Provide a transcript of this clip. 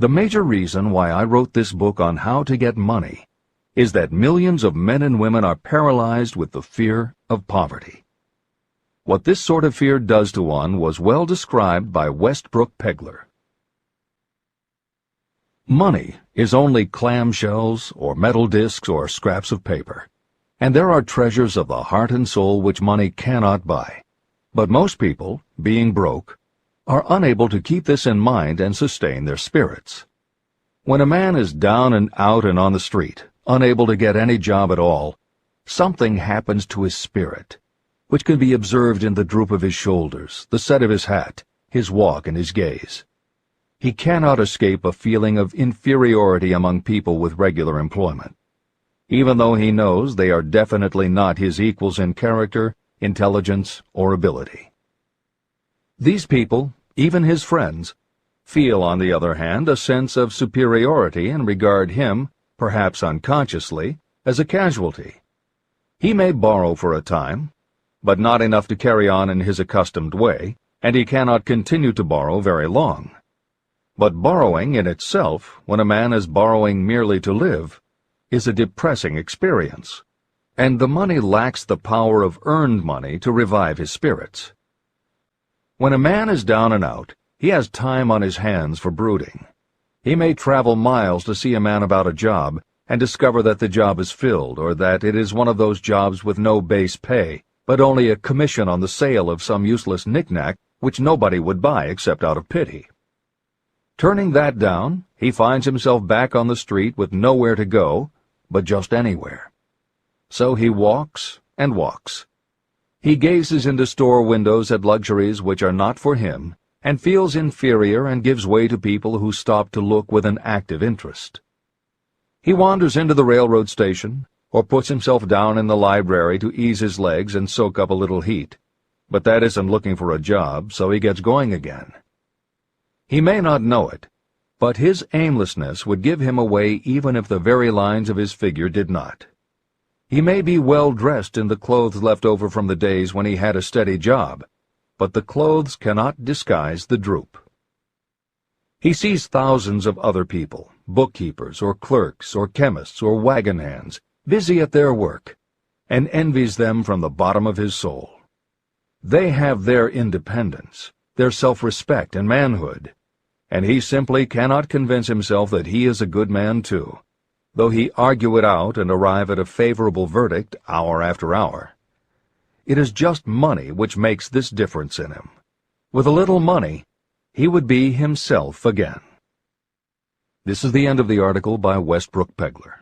The major reason why I wrote this book on how to get money is that millions of men and women are paralyzed with the fear of poverty. What this sort of fear does to one was well described by Westbrook Pegler. Money is only clamshells or metal discs or scraps of paper, and there are treasures of the heart and soul which money cannot buy. But most people, being broke, are unable to keep this in mind and sustain their spirits. When a man is down and out and on the street, unable to get any job at all, something happens to his spirit, which can be observed in the droop of his shoulders, the set of his hat, his walk, and his gaze. He cannot escape a feeling of inferiority among people with regular employment, even though he knows they are definitely not his equals in character, intelligence, or ability. These people, even his friends, feel, on the other hand, a sense of superiority and regard him, perhaps unconsciously, as a casualty. He may borrow for a time, but not enough to carry on in his accustomed way, and he cannot continue to borrow very long. But borrowing in itself, when a man is borrowing merely to live, is a depressing experience, and the money lacks the power of earned money to revive his spirits. When a man is down and out, he has time on his hands for brooding. He may travel miles to see a man about a job and discover that the job is filled, or that it is one of those jobs with no base pay, but only a commission on the sale of some useless knick-knack which nobody would buy except out of pity. Turning that down, he finds himself back on the street with nowhere to go, but just anywhere. So he walks and walks. He gazes into store windows at luxuries which are not for him, and feels inferior and gives way to people who stop to look with an active interest. He wanders into the railroad station, or puts himself down in the library to ease his legs and soak up a little heat. But that isn't looking for a job, so he gets going again. He may not know it, but his aimlessness would give him away even if the very lines of his figure did not. He may be well dressed in the clothes left over from the days when he had a steady job, but the clothes cannot disguise the droop. He sees thousands of other people, bookkeepers or clerks or chemists or wagon hands, busy at their work, and envies them from the bottom of his soul. They have their independence, their self-respect and manhood, and he simply cannot convince himself that he is a good man too, though he argue it out and arrive at a favorable verdict hour after hour. It is just money which makes this difference in him. With a little money, he would be himself again. This is the end of the article by Westbrook Pegler.